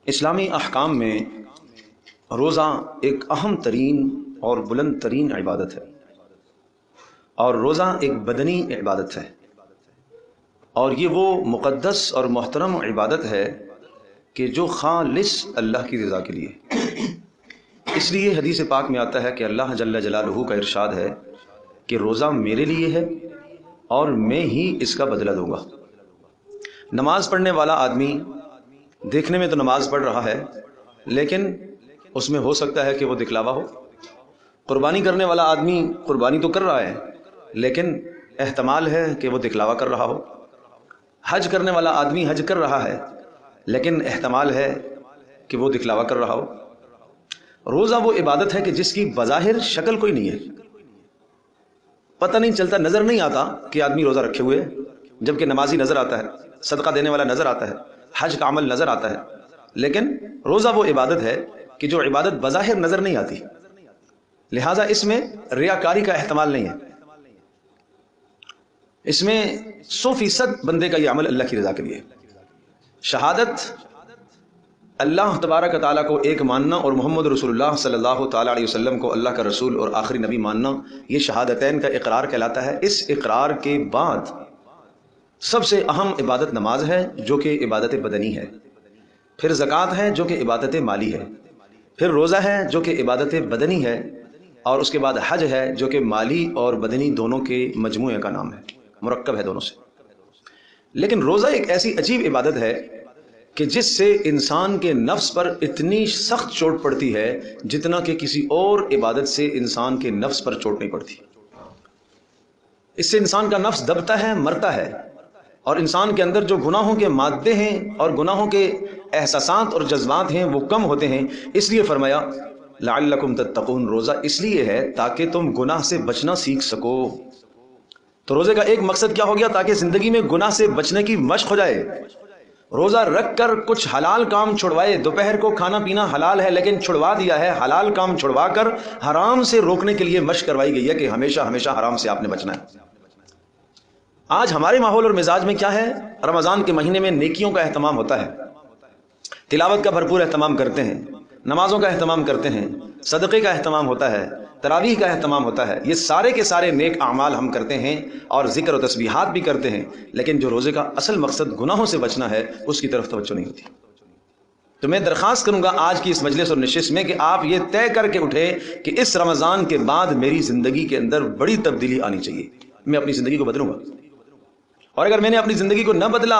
اسلامی احکام میں روزہ ایک اہم ترین اور بلند ترین عبادت ہے، اور روزہ ایک بدنی عبادت ہے، اور یہ وہ مقدس اور محترم عبادت ہے کہ جو خالص اللہ کی رضا کے لیے۔ اس لیے حدیث پاک میں آتا ہے کہ اللہ جل جلالہ کا ارشاد ہے کہ روزہ میرے لیے ہے اور میں ہی اس کا بدلہ دوں گا۔ نماز پڑھنے والا آدمی دیکھنے میں تو نماز پڑھ رہا ہے، لیکن اس میں ہو سکتا ہے کہ وہ دکھلاوا ہو۔ قربانی کرنے والا آدمی قربانی تو کر رہا ہے، لیکن احتمال ہے کہ وہ دکھلاوا کر رہا ہو۔ حج کرنے والا آدمی حج کر رہا ہے، لیکن احتمال ہے کہ وہ دکھلاوا کر رہا ہو۔ روزہ وہ عبادت ہے کہ جس کی بظاہر شکل کوئی نہیں ہے، پتہ نہیں چلتا، نظر نہیں آتا کہ آدمی روزہ رکھے ہوئے، جبکہ نمازی نظر آتا ہے، صدقہ دینے والا نظر آتا ہے، حج کا عمل نظر آتا ہے، لیکن روزہ وہ عبادت ہے کہ جو عبادت بظاہر نظر نہیں آتی، لہٰذا اس میں ریاکاری کا احتمال نہیں ہے۔ اس میں 100% بندے کا یہ عمل اللہ کی رضا کے لیے۔ شہادت اللہ تبارک و تعالیٰ کو ایک ماننا اور محمد رسول اللہ صلی اللہ تعالیٰ علیہ وسلم کو اللہ کا رسول اور آخری نبی ماننا، یہ شہادتین کا اقرار کہلاتا ہے۔ اس اقرار کے بعد سب سے اہم عبادت نماز ہے جو کہ عبادت بدنی ہے، پھر زکوٰۃ ہے جو کہ عبادت مالی ہے، پھر روزہ ہے جو کہ عبادت بدنی ہے، اور اس کے بعد حج ہے جو کہ مالی اور بدنی دونوں کے مجموعے کا نام ہے، مرکب ہے دونوں سے۔ لیکن روزہ ایک ایسی عجیب عبادت ہے کہ جس سے انسان کے نفس پر اتنی سخت چوٹ پڑتی ہے جتنا کہ کسی اور عبادت سے انسان کے نفس پر چوٹ نہیں پڑتی۔ اس سے انسان کا نفس دبتا ہے، مرتا ہے، اور انسان کے اندر جو گناہوں کے مادے ہیں اور گناہوں کے احساسات اور جذبات ہیں وہ کم ہوتے ہیں۔ اس لیے فرمایا لعلکم تتقون، روزہ اس لیے ہے تاکہ تم گناہ سے بچنا سیکھ سکو۔ تو روزے کا ایک مقصد کیا ہو گیا؟ تاکہ زندگی میں گناہ سے بچنے کی مشق ہو جائے۔ روزہ رکھ کر کچھ حلال کام چھڑوائے، دوپہر کو کھانا پینا حلال ہے لیکن چھڑوا دیا ہے، حلال کام چھڑوا کر حرام سے روکنے کے لیے مشق کروائی گئی ہے کہ ہمیشہ ہمیشہ حرام سے آپ نے بچنا ہے۔ آج ہمارے ماحول اور مزاج میں کیا ہے؟ رمضان کے مہینے میں نیکیوں کا اہتمام ہوتا ہے، تلاوت کا بھرپور اہتمام کرتے ہیں، نمازوں کا اہتمام کرتے ہیں، صدقے کا اہتمام ہوتا ہے، تراویح کا اہتمام ہوتا ہے، یہ سارے کے سارے نیک اعمال ہم کرتے ہیں اور ذکر و تسبیحات بھی کرتے ہیں، لیکن جو روزے کا اصل مقصد گناہوں سے بچنا ہے اس کی طرف توجہ نہیں ہوتی۔ تو میں درخواست کروں گا آج کی اس مجلس اور نشست میں کہ آپ یہ طے کر کے اٹھیں کہ اس رمضان کے بعد میری زندگی کے اندر بڑی تبدیلی آنی چاہیے، میں اپنی زندگی کو بدلوں گا، اور اگر میں نے اپنی زندگی کو نہ بدلا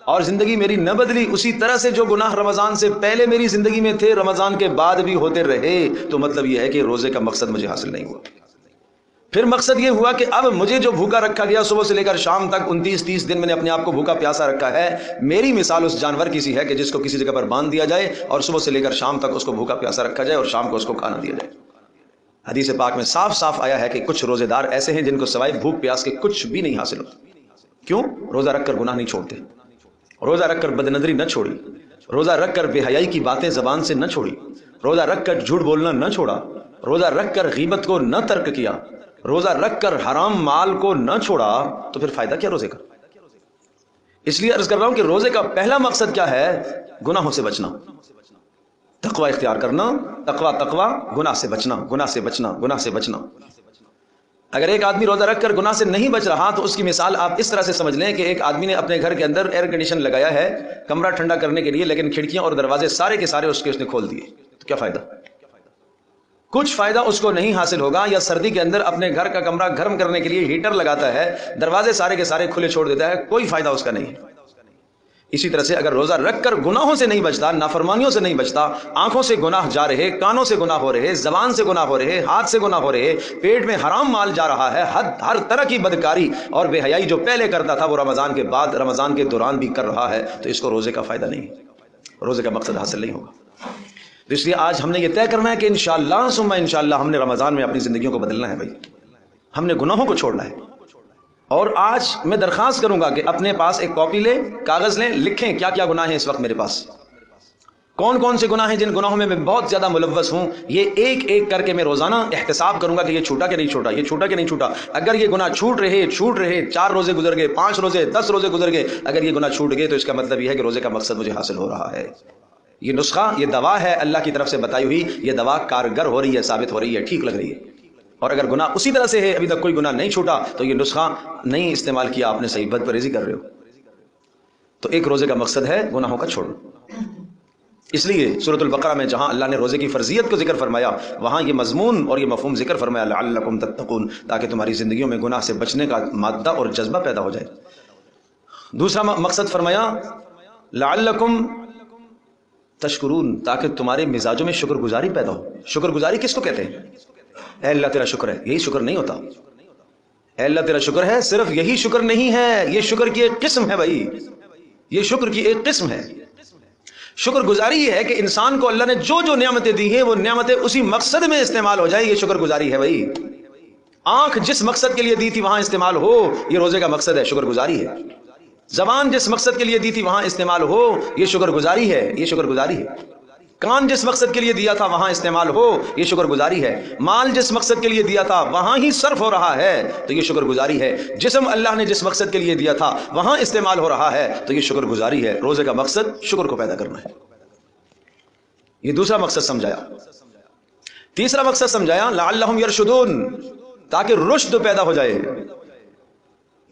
اور زندگی میری نہ بدلی، اسی طرح سے جو گناہ رمضان سے پہلے میری زندگی میں تھے رمضان کے بعد بھی ہوتے رہے، تو مطلب یہ ہے کہ روزے کا مقصد مجھے حاصل نہیں ہوا۔ پھر مقصد یہ ہوا کہ اب مجھے جو بھوکا رکھا گیا صبح سے لے کر شام تک 29-30 دن میں نے اپنے آپ کو بھوکا پیاسا رکھا ہے، میری مثال اس جانور کی سی ہے کہ جس کو کسی جگہ پر باندھ دیا جائے اور صبح سے لے کر شام تک اس کو بھوکا پیاسا رکھا جائے اور شام کو اس کو کھانا دیا جائے۔ حدیث پاک میں صاف صاف آیا ہے کہ کچھ روزے دار ایسے ہیں جن کو سوائے بھوک پیاس کے کچھ بھی نہیں حاصل ہوتا۔ کیوں؟ روزہ رکھ کر گناہ نہیں چھوڑتے، روزہ رکھ کر بدنظری نہ چھوڑی، روزہ رکھ کر بے حیائی کی باتیں زبان سے نہ چھوڑی، روزہ رکھ کر جھوٹ بولنا نہ چھوڑا، روزہ رکھ کر غیبت کو نہ ترک کیا، روزہ رکھ کر حرام مال کو نہ چھوڑا، تو پھر فائدہ کیا روزے کا؟ اس لیے عرض کر رہا ہوں کہ روزے کا پہلا مقصد کیا ہے؟ گناہوں سے بچنا، تقوی اختیار کرنا، تقوی گناہ سے بچنا، گناہ سے بچنا، گناہ سے بچنا۔ اگر ایک آدمی روزہ رکھ کر گناہ سے نہیں بچ رہا تو اس کی مثال آپ اس طرح سے سمجھ لیں کہ ایک آدمی نے اپنے گھر کے اندر ایئر کنڈیشن لگایا ہے کمرہ ٹھنڈا کرنے کے لیے، لیکن کھڑکیاں اور دروازے سارے کے سارے اس نے کھول دیے، تو کیا فائدہ؟ کچھ فائدہ اس کو نہیں حاصل ہوگا۔ یا سردی کے اندر اپنے گھر کا کمرہ گرم کرنے کے لیے ہیٹر لگاتا ہے، دروازے سارے کے سارے کھلے چھوڑ دیتا ہے، کوئی فائدہ اس کا نہیں ہے۔ اسی طرح سے اگر روزہ رکھ کر گناہوں سے نہیں بچتا، نافرمانیوں سے نہیں بچتا، آنکھوں سے گناہ جا رہے، کانوں سے گناہ ہو رہے، زبان سے گناہ ہو رہے، ہاتھ سے گناہ ہو رہے، پیٹ میں حرام مال جا رہا ہے، ہر طرح کی بدکاری اور بے حیائی جو پہلے کرتا تھا وہ رمضان کے بعد، رمضان کے دوران بھی کر رہا ہے، تو اس کو روزے کا فائدہ نہیں ہے، روزے کا مقصد حاصل نہیں ہوگا۔ تو اس لیے آج ہم نے یہ طے کرنا ہے کہ انشاءاللہ ثم انشاءاللہ ہم نے رمضان میں اپنی زندگیوں کو بدلنا ہے، بھائی ہم نے گناہوں کو چھوڑنا ہے۔ اور آج میں درخواست کروں گا کہ اپنے پاس ایک کاپی لیں، کاغذ لیں، لکھیں کیا کیا گناہ ہیں اس وقت میرے پاس، کون کون سے گناہ ہیں جن گناہوں میں بہت زیادہ ملوث ہوں، یہ ایک ایک کر کے میں روزانہ احتساب کروں گا کہ یہ چھوٹا کہ نہیں چھوٹا، یہ چھوٹا کہ نہیں چھوٹا۔ اگر یہ گناہ چھوٹ رہے 4 روزے گزر گئے، 5 روزے، 10 روزے گزر گئے، اگر یہ گناہ چھوٹ گئے تو اس کا مطلب یہ ہے کہ روزے کا مقصد مجھے حاصل ہو رہا ہے۔ یہ نسخہ، یہ دوا ہے اللہ کی طرف سے بتائی ہوئی، یہ دوا کارگر ہو رہی ہے، ثابت ہو رہی ہے، ٹھیک لگ رہی ہے۔ اور اگر گناہ اسی طرح سے ہے، ابھی تک کوئی گناہ نہیں چھوٹا، تو یہ نسخہ نہیں استعمال کیا آپ نے، صحیح بد پرہیزی کر رہے ہو۔ تو ایک روزے کا مقصد ہے گناہوں کا چھوڑنا۔ اس لیے سورۃ البقرہ میں جہاں اللہ نے روزے کی فرضیت کو ذکر فرمایا، وہاں یہ مضمون اور یہ مفہوم ذکر فرمایا لعلکم تتقون، تاکہ تمہاری زندگیوں میں گناہ سے بچنے کا مادہ اور جذبہ پیدا ہو جائے۔ دوسرا مقصد فرمایا لعلکم تشکرون، تاکہ تمہارے مزاجوں میں شکر گزاری پیدا ہو۔ شکر گزاری کس کو کہتے ہیں؟ اے اللہ تیرا شکر ہے، یہی شکر نہیں ہوتا۔ اے اللہ تیرا شکر ہے، صرف یہی شکر نہیں ہے، یہ شکر کی ایک قسم ہے بھائی، یہ شکر کی ایک قسم ہے۔ شکر گزاری یہ ہے کہ انسان کو اللہ نے جو جو نعمتیں دی ہیں وہ نعمتیں اسی مقصد میں استعمال ہو جائیں، یہ شکر گزاری ہے بھائی۔ آنکھ جس مقصد کے لیے دی تھی وہاں استعمال ہو، یہ روزے کا مقصد ہے، شکر گزاری ہے۔ زبان جس مقصد کے لیے دی تھی وہاں استعمال ہو، یہ شکر گزاری ہے، یہ شکر گزاری ہے۔ کان جس مقصد کے لیے دیا تھا وہاں استعمال ہو، یہ شکر گزاری ہے۔ مال جس مقصد کے لیے دیا تھا وہاں ہی صرف ہو رہا ہے، تو یہ شکر گزاری ہے۔ جسم اللہ نے جس مقصد کے لیے دیا تھا وہاں استعمال ہو رہا ہے، تو یہ شکر گزاری ہے۔ روزے کا مقصد شکر کو پیدا کرنا ہے، یہ دوسرا مقصد سمجھایا۔ تیسرا مقصد سمجھایا لعلہم یرشدون، تاکہ رشد پیدا ہو جائے۔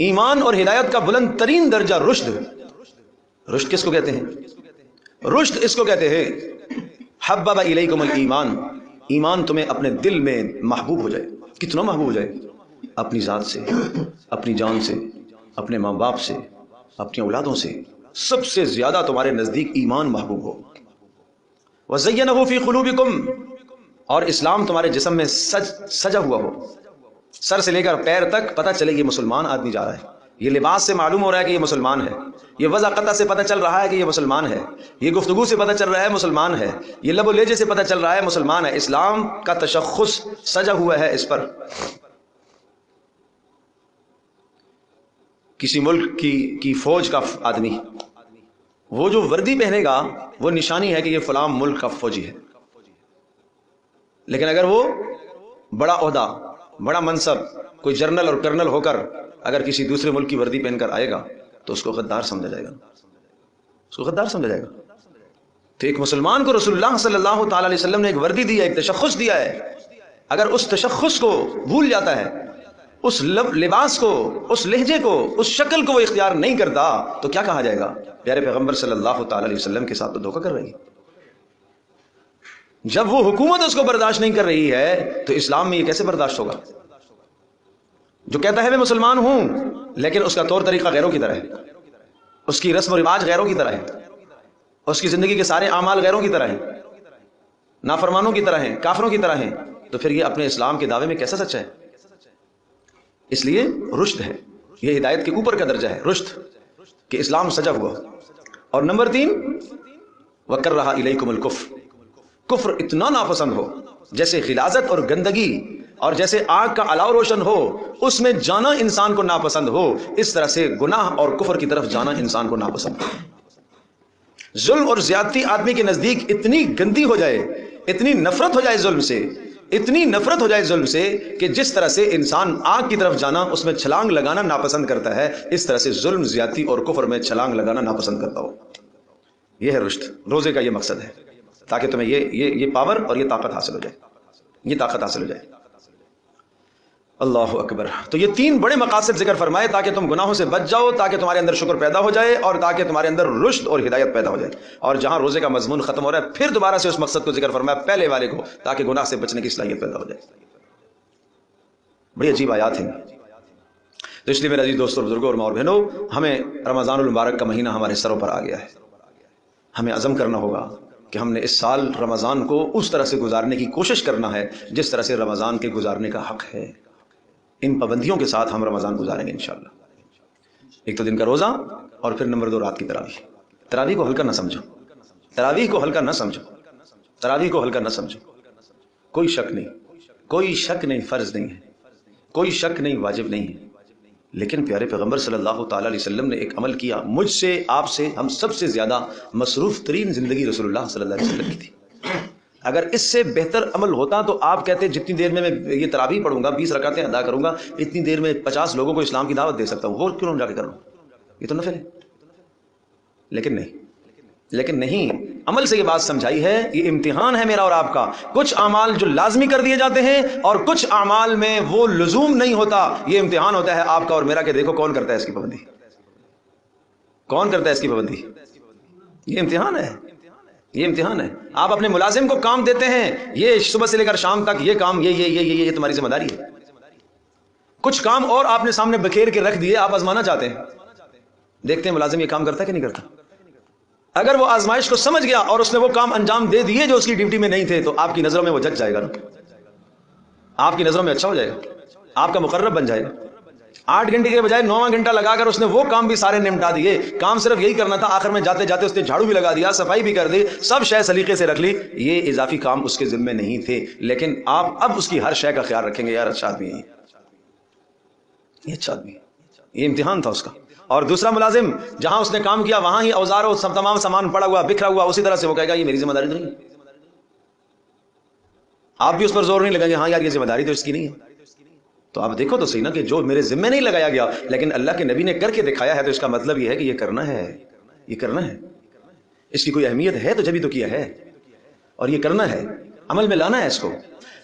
ایمان اور ہدایت کا بلند ترین درجہ رشد۔ رشد کس کو کہتے ہیں؟ رشد اس کو کہتے ہیں حبب الیکم الایمان، ایمان تمہیں اپنے دل میں محبوب ہو جائے۔ کتنا محبوب ہو جائے؟ اپنی ذات سے، اپنی جان سے، اپنے ماں باپ سے، اپنی اولادوں سے سب سے زیادہ تمہارے نزدیک ایمان محبوب ہو۔ وَزَيَّنَهُ فِي قُلُوبِكُمْ، اور اسلام تمہارے جسم میں سجا ہوا ہو، سر سے لے کر پیر تک پتہ چلے یہ مسلمان آدمی جا رہا ہے، یہ لباس سے معلوم ہو رہا ہے کہ یہ مسلمان ہے، یہ وضع قطع سے پتہ چل رہا ہے کہ یہ مسلمان ہے، یہ گفتگو سے پتہ چل رہا ہے مسلمان ہے، یہ لب و لہجے سے پتہ چل رہا ہے مسلمان ہے۔ اسلام کا تشخص سجا ہوا ہے اس پر۔ کسی ملک کی فوج کا آدمی، وہ جو وردی پہنے گا وہ نشانی ہے کہ یہ فلاں ملک کا فوجی ہے، لیکن اگر وہ بڑا عہدہ، بڑا منصب، کوئی جنرل اور کرنل ہو کر اگر کسی دوسرے ملک کی وردی پہن کر آئے گا تو اس کو غدار سمجھا جائے گا، اس کو غدار سمجھا جائے گا۔ تو ایک مسلمان کو رسول اللہ صلی اللہ تعالی علیہ وسلم نے ایک وردی دی ہے، ایک تشخص دیا ہے، اگر اس تشخص کو بھول جاتا ہے، اس لباس کو، اس لہجے کو، اس شکل کو وہ اختیار نہیں کرتا، تو کیا کہا جائے گا؟ پیارے پیغمبر صلی اللہ تعالی علیہ وسلم کے ساتھ تو دھوکہ کر رہی ہے۔ جب وہ حکومت اس کو برداشت نہیں کر رہی ہے تو اسلام میں یہ کیسے برداشت ہوگا؟ جو کہتا ہے میں مسلمان ہوں لیکن اس کا طور طریقہ غیروں کی طرح ہے، اس کی رسم و رواج غیروں کی طرح ہے، اس کی زندگی کے سارے اعمال غیروں کی طرح ہیں، نافرمانوں کی طرح ہیں، کافروں کی طرح ہیں، تو پھر یہ اپنے اسلام کے دعوے میں کیسا سچا ہے؟ اس لیے رشد ہے، یہ ہدایت کے اوپر کا درجہ ہے، رشد کہ اسلام سجا ہوا۔ اور نمبر 3 وَكَرَّهَ إِلَيْكُمُ الْكُفْرَ، کفر اتنا ناپسند ہو، جیسے غلاظت اور گندگی اور جیسے آگ کا الاؤ روشن ہو اس میں جانا انسان کو ناپسند ہو، اس طرح سے گناہ اور کفر کی طرف جانا انسان کو ناپسند ہو۔ ظلم اور زیادتی آدمی کے نزدیک اتنی گندی ہو جائے، اتنی نفرت ہو جائے ظلم سے، اتنی نفرت ہو جائے ظلم سے کہ جس طرح سے انسان آگ کی طرف جانا، اس میں چھلانگ لگانا ناپسند کرتا ہے، اس طرح سے ظلم، زیادتی اور کفر میں چھلانگ لگانا ناپسند کرتا ہو۔ یہ ہے رشد، روزے کا یہ مقصد ہے، تاکہ تمہیں یہ پاور اور یہ طاقت حاصل ہو جائے، یہ طاقت حاصل ہو جائے۔ اللہ اکبر۔ تو یہ 3 بڑے مقاصد ذکر فرمائے تاکہ تم گناہوں سے بچ جاؤ، تاکہ تمہارے اندر شکر پیدا ہو جائے، اور تاکہ تمہارے اندر رشد اور ہدایت پیدا ہو جائے۔ اور جہاں روزے کا مضمون ختم ہو رہا ہے پھر دوبارہ سے اس مقصد کو ذکر فرمایا، پہلے والے کو، تاکہ گناہ سے بچنے کی صلاحیت پیدا ہو جائے۔ بڑی عجیب آیات ہیں۔ تو اس لیے میرے عزیز دوستوں، بزرگوں اور ماں اور بہنوں، ہمیں رمضان المبارک کا مہینہ ہمارے سروں پر آ گیا ہے۔ ہمیں عزم کرنا ہوگا کہ ہم نے اس سال رمضان کو اس طرح سے گزارنے کی کوشش کرنا ہے جس طرح سے رمضان کے گزارنے کا حق ہے۔ ان پابندیوں کے ساتھ ہم رمضان گزاریں گے انشاءاللہ۔ ایک تو دن کا روزہ، اور پھر نمبر 2 رات کی تراویح۔ تراویح کو ہلکا نہ سمجھو، تراویح کو ہلکا نہ سمجھو، تراویح کو ہلکا نہ سمجھو۔ کوئی شک نہیں، کوئی شک نہیں فرض نہیں ہے، کوئی شک نہیں واجب نہیں ہے، لیکن پیارے پیغمبر صلی اللہ تعالی علیہ وسلم نے ایک عمل کیا، مجھ سے، آپ سے، ہم سب سے زیادہ مصروف ترین زندگی رسول اللہ صلی اللہ علیہ وسلم کی تھی۔ اگر اس سے بہتر عمل ہوتا تو آپ کہتے جتنی دیر میں یہ تراویح پڑھوں گا، 20 رکعتیں ادا کروں گا، اتنی دیر میں 50 لوگوں کو اسلام کی دعوت دے سکتا ہوں، اور کیوں نہ جا کے کروں، یہ تو نفل ہے۔ لیکن نہیں، عمل سے یہ بات سمجھائی ہے، یہ امتحان ہے میرا اور آپ کا. کچھ اعمال جو لازمی کر دیے جاتے ہیں اور کچھ اعمال میں وہ لزوم نہیں ہوتا. یہ امتحان ہوتا ہے آپ کا اور میرا کہ دیکھو کون کرتا ہے اس کی پابندی، کون کرتا ہے اس کی پابندی. یہ امتحان ہے، یہ امتحان ہے. آپ اپنے ملازم کو کام دیتے ہیں، یہ صبح سے لے کر شام تک یہ کام یہ تمہاری ذمہ داری ہے. کچھ کام اور آپ نے سامنے بکھیر کے رکھ دیے، آپ آزمانا چاہتے ہیں، دیکھتے ہیں ملازم یہ کام کرتا ہے کہ نہیں کرتا. اگر وہ آزمائش کو سمجھ گیا اور اس نے وہ کام انجام دے دیے جو اس کی ڈیوٹی میں نہیں تھے، تو آپ کی نظروں میں وہ جج جائے گا نا، آپ کی نظروں میں اچھا ہو جائے گا، آپ کا مقرب بن جائے گا. 8 گھنٹے کے بجائے 9واں گھنٹہ لگا کر اس نے وہ کام بھی سارے نمٹا دیے. کام صرف یہی کرنا تھا، آخر میں جاتے جاتے اس نے جھاڑو بھی لگا دیا، صفائی بھی کر دی، سب شے سلیقے سے رکھ لی. یہ اضافی کام اس کے ذمہ نہیں تھے، لیکن آپ اب اس کی ہر شے کا خیال رکھیں گے. یار اچھا آدمی ہے یہ، اچھا آدمی ہے. یہ امتحان تھا اس کا. اور دوسرا ملازم جہاں اس نے کام کیا وہاں ہی اوزار و تمام سامان پڑا ہوا بکھرا ہوا، اسی طرح سے وہ کہے گا یہ میری ذمہ داری نہیں ہے. آپ بھی اس پر زور نہیں لگائیں گے ہاں یار یہ ذمہ داری تو اس کی نہیں ہے. تو آپ دیکھو تو صحیح نا کہ جو میرے ذمہ نہیں لگایا گیا لیکن اللہ کے نبی نے کر کے دکھایا ہے، تو اس کا مطلب یہ ہے کہ یہ کرنا ہے، یہ کرنا ہے. اس کی کوئی اہمیت ہے تو جبھی تو کیا ہے، اور یہ کرنا ہے، عمل میں لانا ہے اس کو.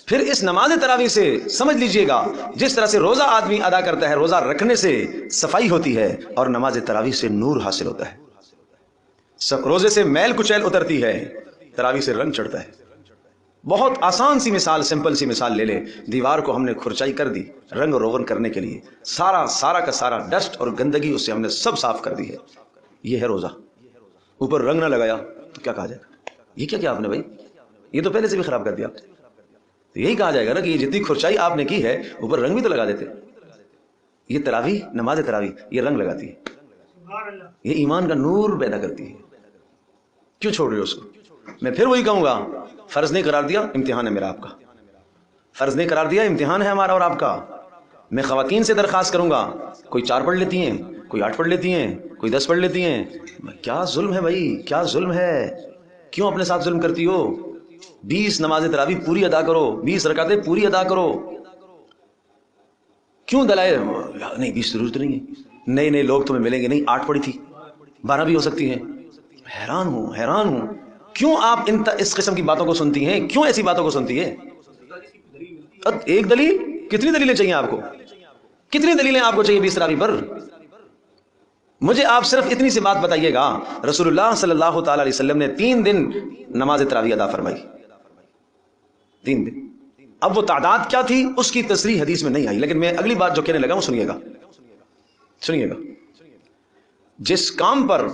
پھر اس نماز تراویح سے سمجھ لیجئے گا، جس طرح سے روزہ آدمی ادا کرتا ہے، روزہ رکھنے سے صفائی ہوتی ہے اور نماز تراویح سے نور حاصل ہوتا ہے. روزے سے میل کچیل اترتی ہے، تراویح سے رنگ چڑھتا ہے. بہت آسان سی مثال، سمپل سی مثال لے لے. دیوار کو ہم نے کھرچائی کر دی رنگ روغن کرنے کے لیے، سارا کا سارا ڈسٹ اور گندگی اس سے ہم نے سب صاف کر دی ہے. یہ ہے روزہ. اوپر رنگ نہ لگایا تو کیا کہا جائے گا؟ یہ کیا کیا آپ نے بھائی، یہ تو پہلے سے بھی خراب کر دیا. تو یہی کہا جائے گا نا کہ یہ جتنی کھرچائی آپ نے کی ہے اوپر رنگ بھی تو لگا دیتے. یہ تراویح، نماز تراویح یہ رنگ لگاتی ہے، یہ ایمان کا نور پیدا کرتی ہے. کیوں چھوڑ رہے ہو اس کو؟ میں پھر وہی کہوں گا، فرض نہیں قرار دیا، امتحان ہے میرا آپ کا. فرض نہیں قرار دیا، امتحان ہے ہمارا اور آپ کا. میں خواتین سے درخواست کروں گا، کوئی 4 پڑھ لیتی ہیں، کوئی 8 پڑھ لیتی ہیں، کوئی 10 پڑھ لیتی ہیں. کیا ظلم ہے بھائی، کیا ظلم ہے. کیوں اپنے ساتھ ظلم کرتی ہو؟ 20 نماز تراویح پوری ادا کرو، 20 رکعتیں پوری ادا کرو. کیوں دلائل نہیں 20 ضرورت نہیں ہے، نئے لوگ تمہیں ملیں گے، نہیں 8 پڑھی تھی 12 بھی ہو سکتی ہیں. حیران ہوں کیوں آپ اس قسم کی باتوں کو سنتی ہیں، کیوں ایسی باتوں کو سنتی ہے؟ ایک دلیل؟ کتنی دلیلیں چاہیے آپ کو؟ کتنی دلیلیں آپ کو چاہیے 20 تراویح پر؟ مجھے آپ صرف اتنی سی بات بتائیے گا، رسول اللہ صلی اللہ تعالی علیہ وسلم نے 3 دن نماز تراویح ادا فرمائی، 3 دن. اب وہ تعداد کیا تھی اس کی تصریح حدیث میں نہیں آئی، لیکن میں اگلی بات جو کہنے لگا ہوں سنیے گا. جس کام پر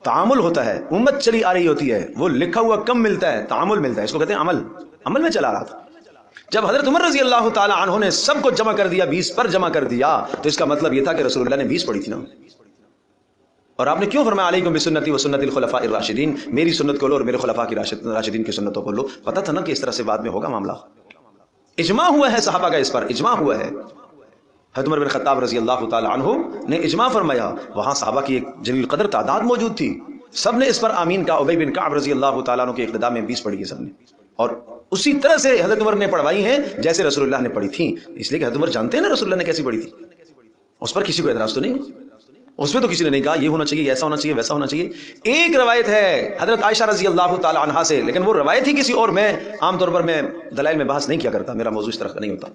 تعامل ہوتا ہے، امت چلی آ رہی ہوتی ہے، وہ لکھا ہوا کم ملتا ہے، تعامل ملتا ہے، اس کو کہتے ہیں عمل میں چلا رہا تھا. جب حضرت عمر رضی اللہ تعالی عنہ نے سب کو جمع کر دیا، 20 پر جمع کر دیا، تو اس کا مطلب یہ تھا کہ رسول اللہ نے 20 پڑھی تھی نا. اور آپ نے کیوں فرمایا علیکم بسنتی و سنت الخلفاء الراشدین، میری سنت کو لو اور میرے خلفاء کی راشدین کی سنتوں کو لو. پتہ تھا نا کہ اس طرح سے بعد میں ہوگا معاملہ. اجماع ہوا ہے صحابہ کا، اس پر اجماع ہوا ہے. حضرت عمر بن خطاب رضی اللہ تعالی عنہ نے اجماع فرمایا، وہاں صحابہ کی ایک جلیل قدر تعداد موجود تھی، سب نے اس پر آمین کا. ابی بن کعب رضی اللہ تعالیٰ عنہ کے اقتداء میں 20 پڑھی ہے سب نے، اور اسی طرح سے حضرت عمر نے پڑھوائی ہیں جیسے رسول اللہ نے پڑھی تھی. اس لیے کہ حضرت عمر جانتے ہیں نا رسول اللہ نے کیسی پڑھی تھی. اس پر کسی کو اعتراض تو نہیں، اس میں تو کسی نے نہیں کہا یہ ہونا چاہیے، ایسا ہونا چاہیے، ویسا ہونا چاہیے. ایک روایت ہے حضرت عائشہ رضی اللہ تعالی عنہا سے، لیکن وہ روایت ہی کسی اور. میں عام طور پر میں دلائل میں بحث نہیں کیا کرتا، میرا موضوع اس طرح کا نہیں ہوتا،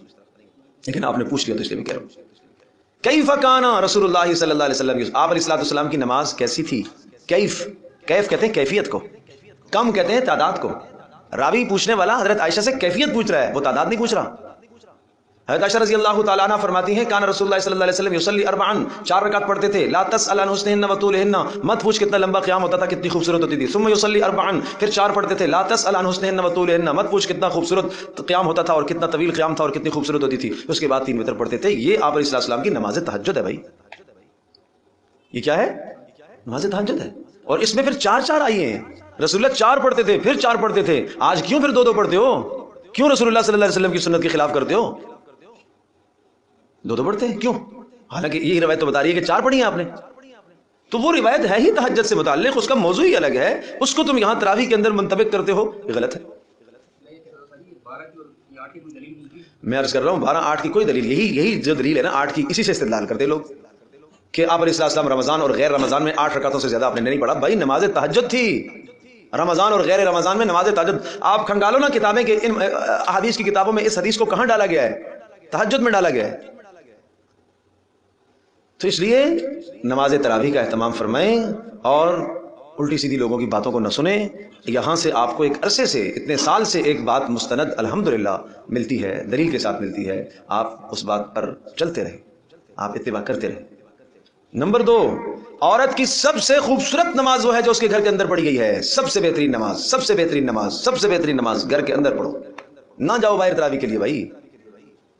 لیکن آپ نے پوچھ لیا تو اس لیے میں کہہ رہا ہوں. کیف کان رسول اللہ صلی اللہ علیہ وسلم، آپ علیہ الصلوۃ والسلام کی نماز کیسی تھی؟ کیف کہتے ہیں کیفیت کو، کم کہتے ہیں تعداد کو. راوی پوچھنے والا حضرت عائشہ سے کیفیت پوچھ رہا ہے، وہ تعداد نہیں پوچھ رہا. حضرت عائشہ رضی اللہ تعالیٰ عنہ فرماتی ہیں کان رسول اللہ صلی اللہ علیہ وسلم یصلی 4 4 رکعت پڑھتے تھے. لا تسأل عن حسنہن وطولہن، مت پوچھ کتنا لمبا قیام ہوتا تھا، کتنی خوبصورت ہوتی تھی. ثم یصلی 4 پھر 4 پڑھتے تھے. لا تسأل عن حسنہن وطولہن، مت پوچھ کتنا خوبصورت قیام ہوتا تھا اور کتنا طویل قیام تھا اور کتنی خوبصورت ہوتی تھی. اس کے بعد 3 وتر پڑھتے تھے. یہ آپ علیہ السلام کی نماز تہجد ہے بھائی. یہ کیا ہے؟ نماز تہجد ہے. اور اس میں پھر 4 آئی ہیں. رسول اللہ 4 پڑھتے تھے پھر 4 پڑھتے تھے. آج کیوں پھر 2 پڑھتے ہو؟ کیوں رسول اللہ صلی اللہ علیہ وسلم کی سنت کے خلاف کرتے ہو؟ 2 پڑھتے ہیں کیوں؟ حالانکہ یہ روایت تو بتا رہی ہے کہ 4 پڑھی ہیں آپ نے. تو وہ روایت ہے ہی تہجد سے متعلق، اس کا موضوع ہی الگ ہے. اس کو تم یہاں تراویح کے اندر منطبق کرتے ہو، یہ غلط ہے. میں عرض کر رہا ہوں 12 8 کی کوئی دلیل، یہی جو دلیل ہے نا 8 کی، اسی سے استدلال کرتے لوگ کہ آپ علیہ السلام رمضان اور غیر رمضان میں 8 رکعتوں سے زیادہ آپ نے نہیں پڑھا. بھائی نماز تہجد تھی، رمضان اور غیر رمضان میں نماز تہجد آپ کھنگالو نا کتابیں کہ ان احادیث کی کتابوں میں اس حدیث کو کہاں ڈالا گیا ہے؟ تہجد میں ڈالا گیا ہے۔ تو اس لیے نماز تراویح کا اہتمام فرمائیں اور الٹی سیدھی لوگوں کی باتوں کو نہ سنیں۔ یہاں سے آپ کو ایک عرصے سے، اتنے سال سے ایک بات مستند الحمدللہ ملتی ہے، دلیل کے ساتھ ملتی ہے، آپ اس بات پر چلتے رہیں، آپ اتباع کرتے رہیں۔ نمبر 2، عورت کی سب سے خوبصورت نماز وہ ہے جو اس کے گھر کے اندر پڑھی گئی ہے۔ سب سے بہترین نماز، سب سے بہترین نماز، سب سے بہترین نماز گھر کے اندر پڑھو، نہ جاؤ باہر تراویح کے لیے، بھائی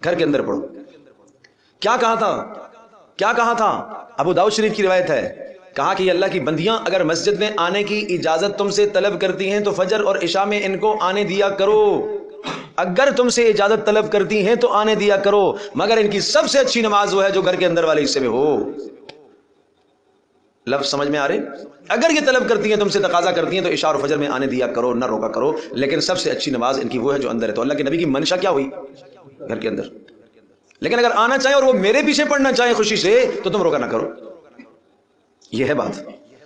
گھر کے اندر پڑھو۔ کیا کہا تھا؟ کیا کہا تھا؟ ابو داؤد شریف کی روایت ہے، کہا کہ اللہ کی بندیاں اگر مسجد میں آنے کی اجازت تم سے طلب کرتی ہیں تو فجر اور عشاء میں ان کو آنے دیا کرو۔ اگر تم سے اجازت طلب کرتی ہیں تو آنے دیا کرو، مگر ان کی سب سے اچھی نماز وہ ہے جو گھر کے اندر والے حصے میں ہو۔ لفظ سمجھ میں آ رہے؟ اگر یہ طلب کرتی ہیں، تم سے تقاضا کرتی ہیں تو عشاء اور فجر میں آنے دیا کرو، نہ روکا کرو، لیکن سب سے اچھی نماز ان کی وہ ہے جو اندر ہے۔ تو اللہ کے نبی کی منشا کیا ہوئی؟ گھر کے اندر۔ لیکن اگر آنا چاہیں اور وہ میرے پیچھے پڑھنا چاہیں خوشی سے تو تم روکا نہ کرو، یہ ہے بات۔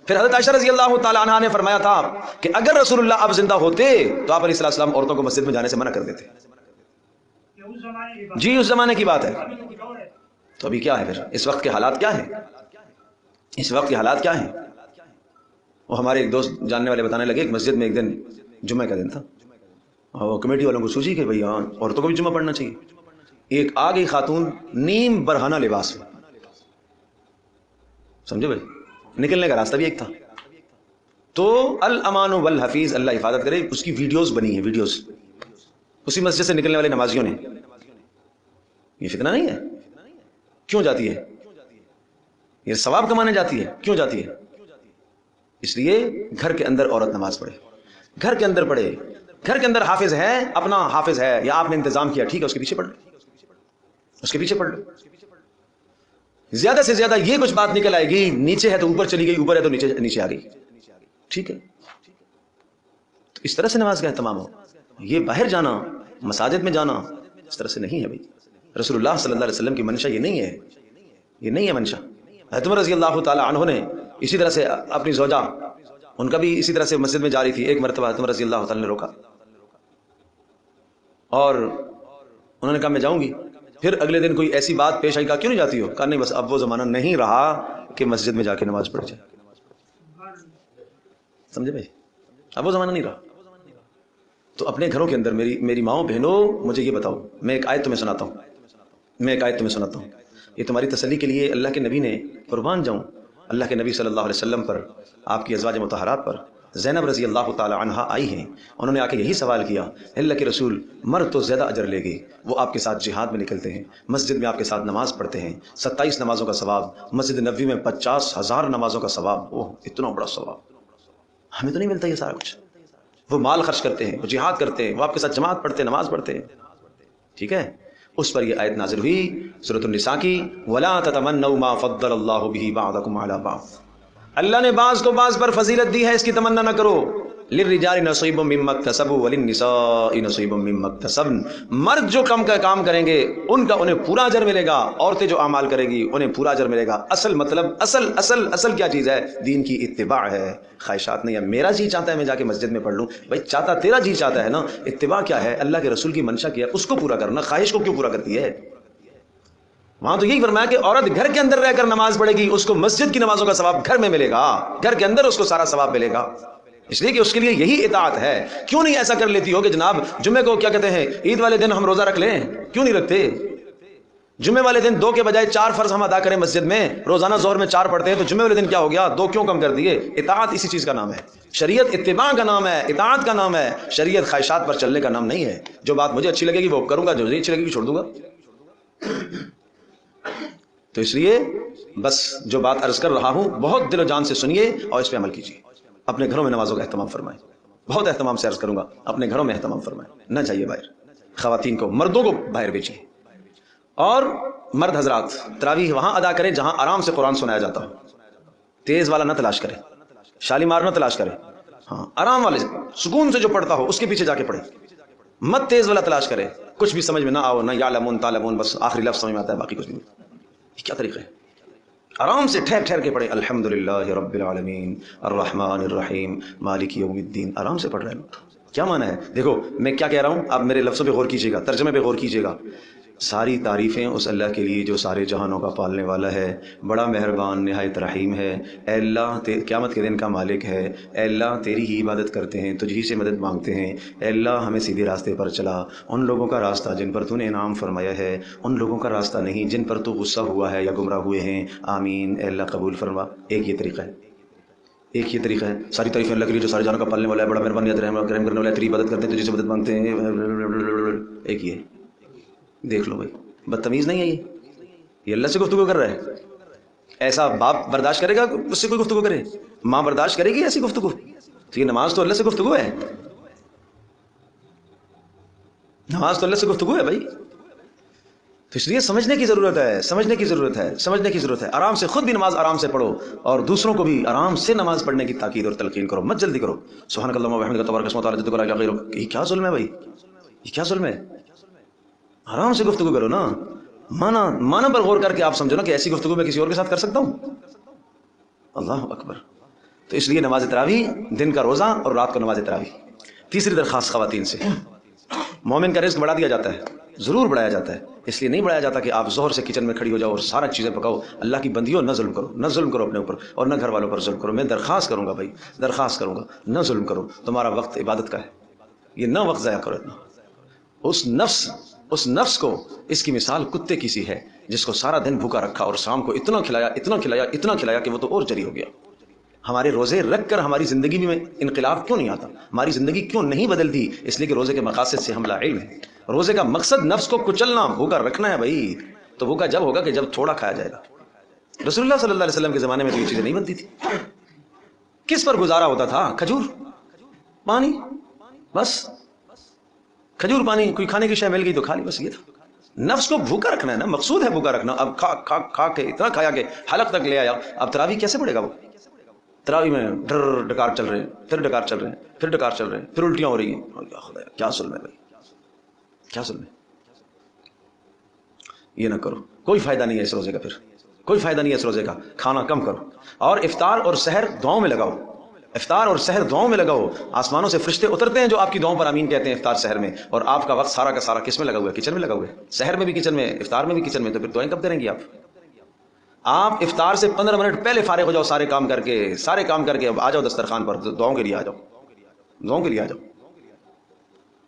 پھر حضرت عائشہ رضی اللہ تعالیٰ عنہا نے فرمایا تھا کہ اگر رسول اللہ اب زندہ ہوتے تو آپ علیہ السلام عورتوں کو مسجد میں جانے سے منع کر دیتے۔ جی اس زمانے کی بات ہے۔ تو ابھی کیا ہے پھر؟ اس وقت کے حالات کیا ہیں؟ اس وقت کے حالات کیا ہیں؟ وہ ہمارے ایک دوست جاننے والے بتانے لگے، ایک مسجد میں ایک دن جمعہ کا دن تھا، اور کمیٹی والوں کو سوچی کہ بھئی ہاں عورتوں کو بھی جمعہ پڑھنا چاہیے۔ ایک آ گئی خاتون نیم برہنہ لباس میں، سمجھے بھائی، نکلنے کا راستہ بھی ایک تھا۔ تو الامان والحفیظ، اللہ حفاظت کرے، اس کی ویڈیوز بنی ہیں، ویڈیوز اسی مسجد سے نکلنے والے نمازیوں نے۔ یہ فتنہ نہیں ہے؟ کیوں جاتی ہے؟ یہ ثواب کمانے جاتی ہے، کیوں جاتی ہے؟ اس لیے گھر کے اندر عورت نماز پڑھے، گھر کے اندر پڑھے۔ گھر کے اندر حافظ ہے، اپنا حافظ ہے یا آپ نے انتظام کیا، ٹھیک ہے، اس کے پیچھے پڑھ لو، اس کے پیچھے پڑھ لو۔ زیادہ سے زیادہ یہ کچھ بات نکل آئے گی، نیچے ہے تو اوپر چلی گئی، اوپر ہے تو نیچے آ گئی، ٹھیک ہے؟ تو اس طرح سے نماز کا اہتمام ہو۔ یہ باہر جانا، مساجد میں جانا، اس طرح سے نہیں ہے بھائی۔ رسول اللہ صلی اللہ علیہ وسلم کی منشا یہ نہیں ہے، یہ نہیں ہے منشا۔ حضرت عمر رضی اللہ تعالی عنہ نے اسی طرح سے اپنی زوجہ، ان کا بھی اسی طرح سے مسجد میں جاری تھی، ایک مرتبہ حضرت عمر رضی اللہ تعالی نے روکا اور انہوں نے کہا میں جاؤں گی۔ پھر اگلے دن کوئی ایسی بات پیش آئی، کہا کیوں نہیں جاتی ہو؟ کہا نہیں بس اب وہ زمانہ نہیں رہا کہ مسجد میں جا کے نماز پڑھ جائے، سمجھے بھائی، اب وہ زمانہ نہیں رہا۔ تو اپنے گھروں کے اندر میری ماؤں بہنوں، مجھے یہ بتاؤ، میں ایک آیت تمہیں سناتا ہوں، میں ایک آیت تمہیں سناتا ہوں، یہ تمہاری تسلی کے لیے اللہ کے نبی نے، قربان جاؤں اللہ کے نبی صلی اللہ علیہ وسلم پر، آپ کی ازواج مطہرات پر زینب رضی اللہ تعالی عنہا آئی ہیں، انہوں نے آ کے یہی سوال کیا، اللہ کے رسول مرد تو زیادہ اجر لے گی، وہ آپ کے ساتھ جہاد میں نکلتے ہیں، مسجد میں آپ کے ساتھ نماز پڑھتے ہیں، 27 نمازوں کا ثواب، مسجد نبوی میں 50,000 نمازوں کا ثواب، اوہ اتنا بڑا ثواب، ہمیں تو نہیں ملتا یہ سارا کچھ۔ وہ مال خرچ کرتے ہیں، وہ جہاد کرتے ہیں، وہ آپ کے ساتھ جماعت پڑھتے ہیں، نماز پڑھتے ہیں، ٹھیک ہے؟ اس پر یہ آیت نازل ہوئی سورۃ النساء کی، وَلَا تَتَمَنَّوْا مَا فَضَّلَ اللَّهُ بِهِ بَعْضَكُمْ عَلَى بَعْضٍ، اللہ نے بعض کو بعض پر فضیلت دی ہے، اس کی تمنا نہ کرو۔ لِلرِّجَالِ نَصِيبٌ مِّمَّا اكْتَسَبُوا وَلِلنِّسَاءِ نَصِيبٌ مِّمَّا اكْتَسَبْنَ، مرد جو کم کا کام کریں گے ان کا انہیں پورا اجر ملے گا، عورتیں جو اعمال کریں گی انہیں پورا اجر ملے گا۔ اصل مطلب اصل کیا چیز ہے؟ دین کی اتباع ہے، خواہشات نہیں ہے۔ میرا جی چاہتا ہے میں جا کے مسجد میں پڑھ لوں، بھائی چاہتا تیرا جی چاہتا ہے نا، اتباع کیا ہے؟ اللہ کے رسول کی منشا کیا ہے، اس کو پورا کرنا، خواہش کو کیوں پورا کرتی ہے؟ وہاں تو یہی فرمایا کہ عورت گھر کے اندر رہ کر نماز پڑھے گی، اس کو مسجد کی نمازوں کا ثواب گھر میں ملے گا، گھر کے اندر اس کو سارا ثواب ملے گا، اس لیے کہ اس کے لیے یہی اطاعت ہے۔ کیوں نہیں ایسا کر لیتی ہو کہ جناب جمعے کو کیا کہتے ہیں، عید والے دن ہم روزہ رکھ لیں، کیوں نہیں رکھتے؟ جمعے والے دن 2 کے بجائے 4 فرض ہم ادا کریں مسجد میں، روزانہ ظہر میں 4 پڑھتے ہیں، تو جمعے والے دن کیا ہو گیا، 2 کیوں کم کر دیے؟ اطاعت اسی چیز کا نام ہے، شریعت اتباع کا نام ہے، اطاعت کا نام ہے، شریعت خواہشات پر چلنے کا نام نہیں ہے۔ جو بات مجھے اچھی لگے گی وہ کروں گا، جو نہیں اچھی لگے گی چھوڑ دوں گا۔ تو اس لیے بس جو بات عرض کر رہا ہوں بہت دل و جان سے سنیے اور اس پہ عمل کیجیے۔ اپنے گھروں میں نمازوں کا اہتمام فرمائیں، بہت اہتمام سے عرض کروں گا، اپنے گھروں میں اہتمام فرمائیں، نہ چاہیے باہر، خواتین کو، مردوں کو باہر بھیجیے، اور مرد حضرات تراویح وہاں ادا کریں جہاں آرام سے قرآن سنایا جاتا ہو، تیز والا نہ تلاش کرے، شالیمار نہ تلاش کرے، ہاں آرام والے سکون سے جو پڑھتا ہو اس کے پیچھے جا کے پڑھے، مت تیز والا تلاش کرے، کچھ بھی سمجھ میں نہ آؤ، نہ یعلمون تعلمون، بس آخری لفظ سمجھ میں آتا ہے باقی کچھ نہیں۔ یہ کیا طریقہ ہے؟ آرام سے ٹھہر ٹھہر کے پڑھے الحمدللہ رب العالمین الرحمن الرحیم مالک یوم الدین، آرام سے پڑھ رہے ہیں۔ کیا معنی ہے؟ دیکھو میں کیا کہہ رہا ہوں، آپ میرے لفظوں پہ غور کیجیے گا، ترجمے پہ غور کیجیے گا۔ ساری تعریفیں اس اللہ کے لیے جو سارے جہانوں کا پالنے والا ہے، بڑا مہربان نہایت رحیم ہے۔ اے اللہ قیامت کے دن کا مالک ہے۔ اے اللہ تیری ہی عبادت کرتے ہیں، تجھ ہی سے مدد مانگتے ہیں۔ اے اللہ ہمیں سیدھے راستے پر چلا، ان لوگوں کا راستہ جن پر تو نے انعام فرمایا ہے، ان لوگوں کا راستہ نہیں جن پر تو غصہ ہوا ہے یا گمراہ ہوئے ہیں۔ آمین۔ اے اللہ قبول فرما۔ ایک یہ طریقہ ہے، ایک یہ طریقہ ہے۔ ساری تعریفیں اللہ کے لیے جو سارے جہانوں کا پالنے والا ہے، بڑا مہربان نہایت رحیم کرنے والا ہے، تیری عبادت کرتے ہیں، تجھ سے مدد مانگتے ہیں۔ ایک یہ دیکھ لو بھائی، بدتمیز نہیں ہے یہ اللہ سے گفتگو کر رہا ہے۔ ایسا باپ برداشت کرے گا اس سے کوئی گفتگو کرے؟ ماں برداشت کرے گی ایسی گفتگو؟ تو یہ نماز تو اللہ سے گفتگو ہے، نماز تو اللہ سے گفتگو ہے بھائی۔ تو اس لیے سمجھنے کی ضرورت ہے، سمجھنے کی ضرورت ہے، سمجھنے کی ضرورت ہے۔ آرام سے خود بھی نماز آرام سے پڑھو اور دوسروں کو بھی آرام سے نماز پڑھنے کی تاکید اور تلقین کرو، مت جلدی کرو۔ سبحانک اللہم و بحمدک تبارک اسمک وتعالی جدک ولا الہ غیرک، یہ کیا ظلم ہے بھائی، یہ کیا ظلم ہے؟ آرام سے گفتگو کرو نا، مانا پر غور کر کے آپ سمجھو نا کہ ایسی گفتگو میں کسی اور کے ساتھ کر سکتا ہوں؟ اللہ اکبر۔ تو اس لیے نماز تراویح، دن کا روزہ اور رات کو نماز تراویح۔ تیسری درخواست خواتین سے، مومن کا رزق بڑھا دیا جاتا ہے، ضرور بڑھایا جاتا ہے، اس لیے نہیں بڑھایا جاتا کہ آپ ظہر سے کچن میں کھڑی ہو جاؤ اور سارا چیزیں پکاؤ۔ اللہ کی بندیوں، نہ ظلم کرو، نہ ظلم کرو اپنے اوپر اور نہ گھر والوں پر ظلم کرو۔ میں درخواست کروں گا بھائی، درخواست کروں گا، نہ ظلم کرو، تمہارا وقت عبادت کا ہے، یہ نہ وقت ضائع کرو اتنا۔ اس نفس کو، اس کی مثال کتے کی سی ہے جس کو سارا دن بھوکا رکھا اور شام کو اتنا کھلایا اتنا کھلایا اتنا کھلایا کہ وہ تو اور جری ہو گیا۔ ہمارے روزے رکھ کر ہماری زندگی میں انقلاب کیوں نہیں آتا؟ ہماری زندگی کیوں نہیں بدلتی؟ اس لیے کہ روزے کے مقاصد سے ہم لا علم ہے۔ روزے کا مقصد نفس کو کچلنا، بھوکا رکھنا ہے بھائی۔ تو بھوکا جب ہوگا کہ جب تھوڑا کھایا جائے گا۔ رسول اللہ صلی اللہ علیہ وسلم کے زمانے میں تو یہ چیزیں نہیں بنتی تھی۔ کس پر گزارا ہوتا تھا؟ کھجور، پانی، بس کھجور پانی، کوئی کھانے کی شے مل گئی تو کھا لی، بس یہ تھا۔ نفس کو بھوکا رکھنا ہے نا، مقصود ہے بھوکا رکھنا۔ اب کھا کھا کھا کے اتنا کھایا کہ حلق تک لے آیا، اب تراویح کیسے پڑے گا وہ؟ تراویح میں ڈر ڈکار چل رہے ہیں، پھر ڈکار چل رہے ہیں، پھر ڈکار چل رہے ہیں، پھر الٹیاں ہو رہی ہیں۔ خدا کیا ظلم ہے بھائی، کیا ظلم ہے۔ یہ نہ کرو، کوئی فائدہ نہیں ہے اس روزے کا، پھر کوئی فائدہ نہیں ہے اس روزے کا۔ کھانا کم کرو اور افطار اور سحر دعاؤں میں لگاؤ، افطار اور سحر دعاؤں میں لگاؤ۔ آسمانوں سے فرشتے اترتے ہیں جو آپ کی دعاؤں پر آمین کہتے ہیں افطار سحر میں، اور آپ کا وقت سارا کا سارا کس میں لگا ہوا ہے؟ کچن میں لگا ہوا ہے۔ سحر میں بھی کچن میں، افطار میں بھی کچن میں، تو پھر دعائیں کب کریں گی آپ افطار سے 15 منٹ پہلے فارغ ہو جاؤ، سارے کام کر کے اب آ جاؤ دسترخوان پر، دعاؤں کے لیے آ جاؤ، دعاؤں کے لیے آ جاؤ۔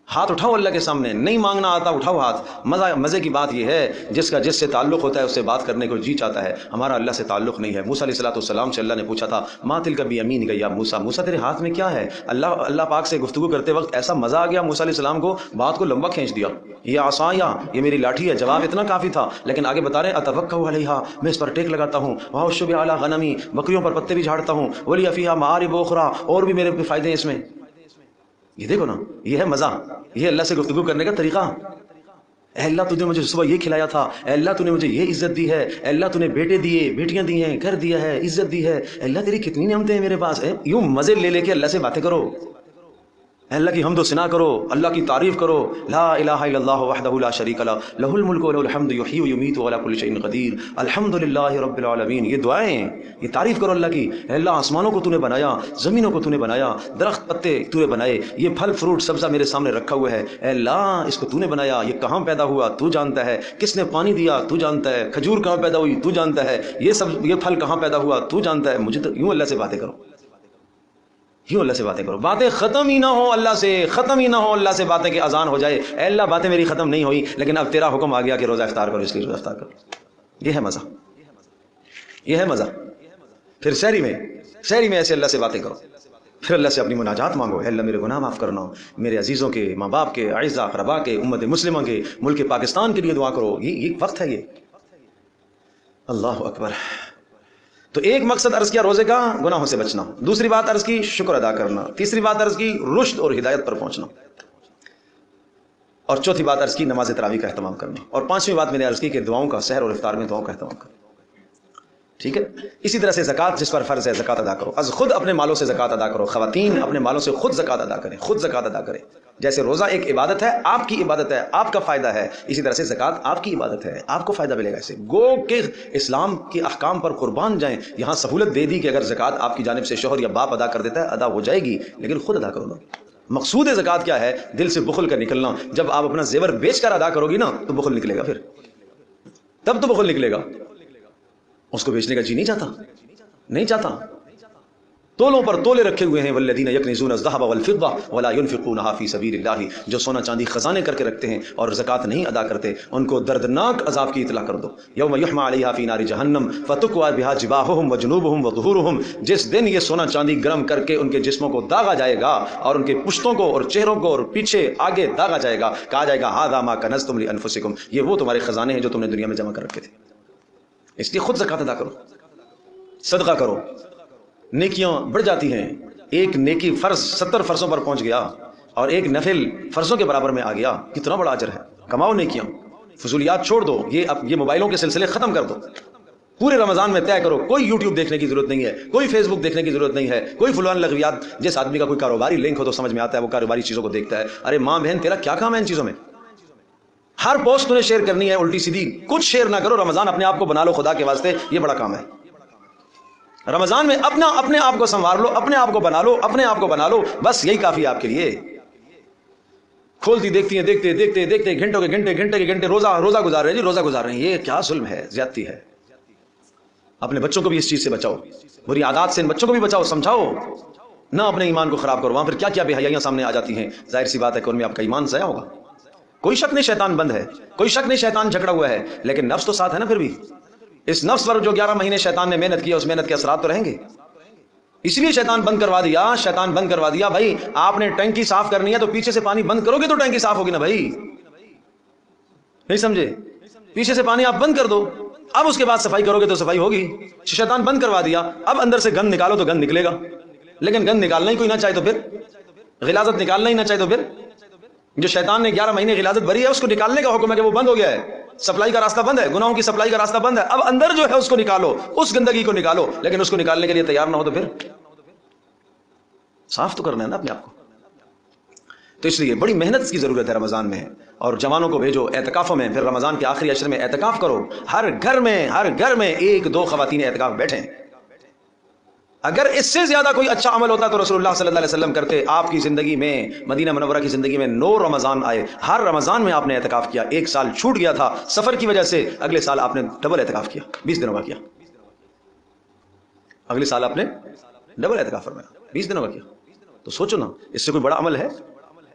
ہاتھ اٹھاؤ اللہ کے سامنے، نہیں مانگنا آتا اٹھاؤ ہاتھ۔ مزے کی بات یہ ہے جس کا جس سے تعلق ہوتا ہے اس سے بات کرنے کو جی چاہتا ہے، ہمارا اللہ سے تعلق نہیں ہے۔ موسیٰ علیہ السلام سے اللہ نے پوچھا تھا ما تلک بیمینک یا موسیٰ، موسیٰ تیرے ہاتھ میں کیا ہے؟ اللہ پاک سے گفتگو کرتے وقت ایسا مزہ آ گیا موسیٰ علیہ السلام کو، بات کو لمبا کھینچ دیا۔ یہ عصایا، یہ میری لاٹھی ہے، جواب اتنا کافی تھا، لیکن آگے بتا رہے ہیں اتوکل علیہا، میں اس پر ٹیک لگاتا ہوں، واحش بہا علی غنمی، بکریوں پر پتے بھی جھاڑتا ہوں، ولی فیہا معارب اخری، اور بھی میرے فائدے ہیں اس میں۔ یہ دیکھو نا، یہ ہے مزہ، یہ اللہ سے گفتگو کرنے کا طریقہ۔ اے اللہ تو نے مجھے صبح یہ کھلایا تھا، اے اللہ تو نے مجھے یہ عزت دی ہے، اے اللہ تو نے بیٹے دیے، بیٹیاں دی ہیں، گھر دیا ہے، عزت دی ہے، اے اللہ تیری کتنی نعمتیں ہیں میرے پاس۔ یوں مزے لے کے اللہ سے باتیں کرو، اللہ کی حمد و ثنا کرو، اللہ کی تعریف کرو۔ لا الہ الا اللہ وحدہ لا شریک لہ، لہ الملک ولہ الحمد یحیی ویمیت وعلی کل شیء قدیر، الحمدللہ رب العالمین۔ یہ دعائیں، یہ تعریف کرو اللہ کی۔ اے اللہ آسمانوں کو تو نے بنایا، زمینوں کو تو نے بنایا، درخت پتے تو نے بنائے، یہ پھل فروٹ سبزہ میرے سامنے رکھا ہوا ہے، اے اللہ اس کو تو نے بنایا، یہ کہاں پیدا ہوا تو جانتا ہے، کس نے پانی دیا تو جانتا ہے، کھجور کہاں پیدا ہوئی تو جانتا ہے، یہ پھل کہاں پیدا ہوا تو جانتا ہے۔ مجھے تو یوں اللہ سے باتیں کرو، یوں اللہ سے باتیں کرو، باتیں ختم ہی نہ ہو اللہ سے، ختم ہی نہ ہو اللہ سے باتیں کہ اذان ہو جائے، اے اللہ باتیں میری ختم نہیں ہوئی لیکن اب تیرا حکم آ گیا کہ روزہ افطار کرو، اس لیے روزہ افطار کرو۔ یہ ہے مزہ، یہ ہے مزہ۔ پھر شہری میں ایسے اللہ سے باتیں کرو، پھر اللہ سے اپنی مناجات مانگو، اے اللہ میرے گناہ معاف کرنا، میرے عزیزوں کے، ماں باپ کے، اعزاء اقرباء کے، امت مسلمہ کے، ملک پاکستان کے لیے دعا کرو۔ یہ وقت ہے، یہ اللہ اکبر۔ تو ایک مقصد عرض کیا روزے کا، گناہوں سے بچنا، دوسری بات عرض کی شکر ادا کرنا، تیسری بات عرض کی رشد اور ہدایت پر پہنچنا، اور چوتھی بات عرض کی نماز تراویح کا اہتمام کرنا، اور پانچویں بات میں نے عرض کی کہ دعاؤں کا، سحر اور افطار میں دعاؤں کا اہتمام کرنا۔ ٹھیک ہے. اسی طرح سے زکوٰۃ جس پر فرض ہے زکوٰۃ ادا کرو، از خود اپنے مالوں سے زکوٰۃ ادا کرو. خواتین اپنے مالوں سے خود زکوٰۃ ادا کریں، خود زکوٰۃ ادا کریں. جیسے روزہ ایک عبادت ہے، آپ کی عبادت ہے، آپ کا فائدہ ہے، اسی طرح سے زکوٰۃ آپ کی عبادت ہے، آپ کو فائدہ ملے گا. اسے گو کہ اسلام کے احکام پر قربان جائیں. یہاں سہولت دے دی کہ اگر زکوٰۃ آپ کی جانب سے شوہر یا باپ ادا کر دیتا ہے ادا ہو جائے گی، لیکن خود ادا کرو نا. مقصود زکوٰۃ کیا ہے؟ دل سے بخل کا نکلنا. جب آپ اپنا زیور بیچ کر ادا کرو گی نا تو بخل نکلے گا، پھر تب تو بخل نکلے گا. اس کو بیچنے کا جی نہیں چاہتا، نہیں چاہتا. تولوں پر تولے رکھے ہوئے ہیں، والذین یکنزون الذهب والفضة ولا ينفقونها فی سبیل اللہ. جو سونا چاندی خزانے کر کے رکھتے ہیں اور زکوٰۃ نہیں ادا کرتے، ان کو دردناک عذاب کی اطلاع کر دو. یوم یحمى علیہا فی نار جہنم فتکوی بہا جباہہم وجنوبہم وظہورہم. جس دن یہ سونا چاندی گرم کر کے ان کے جسموں کو داغا جائے گا اور ان کے پشتوں کو اور چہروں کو اور پیچھے آگے داغا جائے گا، کہا جائے گا ھذا ما کنزتم لانفسکم، یہ وہ تمہارے خزانے ہیں جو تم نے دنیا میں جمع کر رکھے تھے. اس لیے خود زکوٰۃ ادا کرو، صدقہ کرو، نیکیاں بڑھ جاتی ہیں. ایک نیکی فرض 70 فرضوں پر پہنچ گیا اور ایک نفل فرضوں کے برابر میں آ گیا. کتنا بڑا اجر ہے. کماؤ نیکیاں، فضولیات چھوڑ دو. یہ موبائلوں کے سلسلے ختم کر دو. پورے رمضان میں طے کرو کوئی یوٹیوب دیکھنے کی ضرورت نہیں ہے، کوئی فیس بک دیکھنے کی ضرورت نہیں ہے، کوئی فلان لغویات. جس آدمی کا کوئی کاروباری لنک ہو تو سمجھ میں آتا ہے، وہ کاروباری چیزوں کو دیکھتا ہے. ارے ماں بہن تیرا کیا کام ہے ان چیزوں میں؟ ہر پوسٹ تمہیں شیئر کرنی ہے الٹی سیدھی. کچھ شیئر نہ کرو. رمضان اپنے آپ کو بنا لو خدا کے واسطے، یہ بڑا کام ہے. رمضان میں اپنے آپ کو سنوار لو، اپنے آپ کو بنا لو، اپنے آپ کو بنا لو، بس یہی کافی ہے آپ کے لیے. کھولتی دیکھتی ہیں، دیکھتے دیکھتے دیکھتے گھنٹوں کے گھنٹے، گھنٹے کے گھنٹے روزہ گزار رہے ہیں جی، روزہ گزار رہے ہیں. یہ کیا ظلم ہے، زیادتی ہے. اپنے بچوں کو بھی اس چیز سے بچاؤ، بری عادات سے ان بچوں کو بھی بچاؤ، سمجھاؤ نہ اپنے ایمان کو خراب کرو. وہاں پھر کیا کیا بے حیائیاں سامنے آ جاتی ہیں. ظاہر سی بات ہے کہ ان میں آپ کا ایمان ضائع ہوگا. کوئی شک نہیں شیطان بند ہے، کوئی شک نہیں شیطان جھگڑا ہوا ہے، لیکن نفس تو ساتھ ہے نا. پھر بھی اس نفس پر جو 11 مہینے شیطان نے محنت کی، اس محنت کے اثرات تو رہیں گے. اس لیے شیطان بند کروا دیا، شیطان بند کروا دیا. بھائی آپ نے ٹینکی صاف کرنی ہے تو پیچھے سے پانی بند کرو گے تو ٹینکی صاف ہوگی نا بھائی. نہیں سمجھے؟ پیچھے سے پانی آپ بند کر دو، اب اس کے بعد صفائی کرو گے تو صفائی ہوگی. شیطان بند کروا دیا. اب اندر سے گند نکالو تو گند نکلے گا، لیکن گند نکالنا ہی کوئی نہ چاہے تو پھر، غلاظت نکالنا ہی نہ چاہے تو پھر، جو شیطان نے 11 مہینے غلاظت بھری ہے اس کو نکالنے کا حکم ہے کہ وہ بند ہو گیا ہے. سپلائی کا راستہ بند ہے، گناہوں کی سپلائی کا راستہ بند ہے. اب اندر جو ہے اس کو نکالو، اس گندگی کو نکالو، لیکن اس کو نکالنے کے لیے تیار نہ ہو تو پھر صاف تو کرنا ہے نا اپنے آپ کو. تو اس لیے بڑی محنت کی ضرورت ہے رمضان میں. اور جوانوں کو بھیجو اعتکافوں میں، پھر رمضان کے آخری عشر میں اعتکاف کرو. ہر گھر میں 1-2 خواتین اعتکاف بیٹھیں. اگر اس سے زیادہ کوئی اچھا عمل ہوتا تو رسول اللہ صلی اللہ علیہ وسلم کرتے. آپ کی زندگی میں، مدینہ منورہ کی زندگی میں 9 رمضان آئے، ہر رمضان میں آپ نے اعتکاف کیا. 1 سال چھوٹ گیا تھا سفر کی وجہ سے، اگلے سال آپ نے ڈبل اعتکاف کیا، 20 دنوں کا کیا. اگلے سال آپ نے ڈبل اعتکاف فرمایا، 20 دنوں کا کیا. تو سوچو نا، اس سے کوئی بڑا عمل ہے؟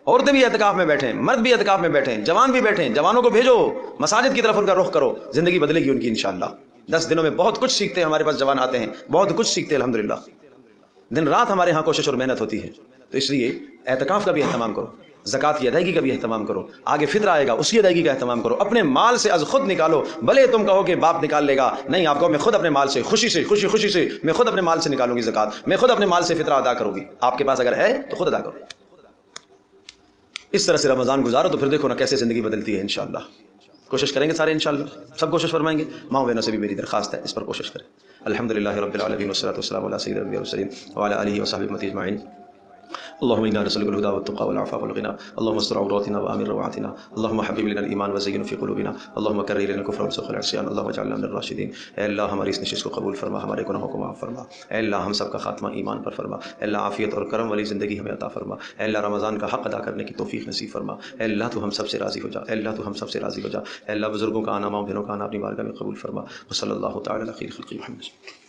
عورتیں بھی اعتکاف میں بیٹھیں، مرد بھی اعتکاف میں بیٹھیں، جوان بھی بیٹھیں. جوانوں کو بھیجو مساجد کی طرف، ان کا رخ کرو، زندگی بدلے گی ان کی انشاءاللہ. 10 دنوں میں بہت کچھ سیکھتے ہیں. ہمارے پاس جوان آتے ہیں، بہت کچھ سیکھتے ہیں الحمدللہ. دن رات ہمارے ہاں کوشش اور محنت ہوتی ہے. تو اس لیے اعتکاف کا بھی اہتمام کرو، زکوٰۃ کی ادائیگی کا بھی اہتمام کرو. آگے فطر آئے گا، اس کی ادائیگی کا اہتمام کرو. اپنے مال سے از خود نکالو. بھلے تم کہو کہ باپ نکال لے گا، نہیں، آپ کو میں خود اپنے مال سے، خوشی سے میں خود اپنے مال سے نکالوں گی زکوٰۃ، میں خود اپنے مال سے فطرہ ادا کروں گی. آپ کے پاس اگر ہے تو خود ادا کرو. اس طرح سے رمضان گزارو تو پھر دیکھو نا کیسے زندگی بدلتی ہے. انشاءاللہ کوشش کریں گے سارے، انشاءاللہ سب کوشش فرمائیں گے. ماں بہنوں سے بھی میری درخواست ہے، اس پر کوشش کریں. الحمدللہ رب العالمین والصلاۃ والسلام علی سید الانبیاء والمرسلین وعلی آلہ وصحبہ اجمعین. اللهم انا نسألك الهدى والتقى والعفاف والغنى. اللهم استر عوراتنا وآمن روعاتنا. اللهم حبب لنا الایمان وزینه فی قلوبنا. اللهم کرر لنا الکفر والفسوق والعصیان. اللهم اجعلنا من الراشدین. اے اللہ ہماری اس نشست کو قبول فرما، ہمارے گناہوں کو معاف فرما. اے اللہ ہم سب کا خاتمہ ایمان پر فرما. اے اللہ عافیت اور کرم والی زندگی ہمیں عطا فرما. اے اللہ رمضان کا حق ادا کرنے کی توفیق نصیب فرما. اے اللہ تو ہم سب سے راضی ہو جا. اے اللہ تو ہم سب سے راضی ہو جا. اے اللہ بزرگوں کا آنا، ماں بہنوں کا آنا اپنی بارگاہ میں قبول فرما. وصلی اللہ تعالی علی خیر خلق محمد.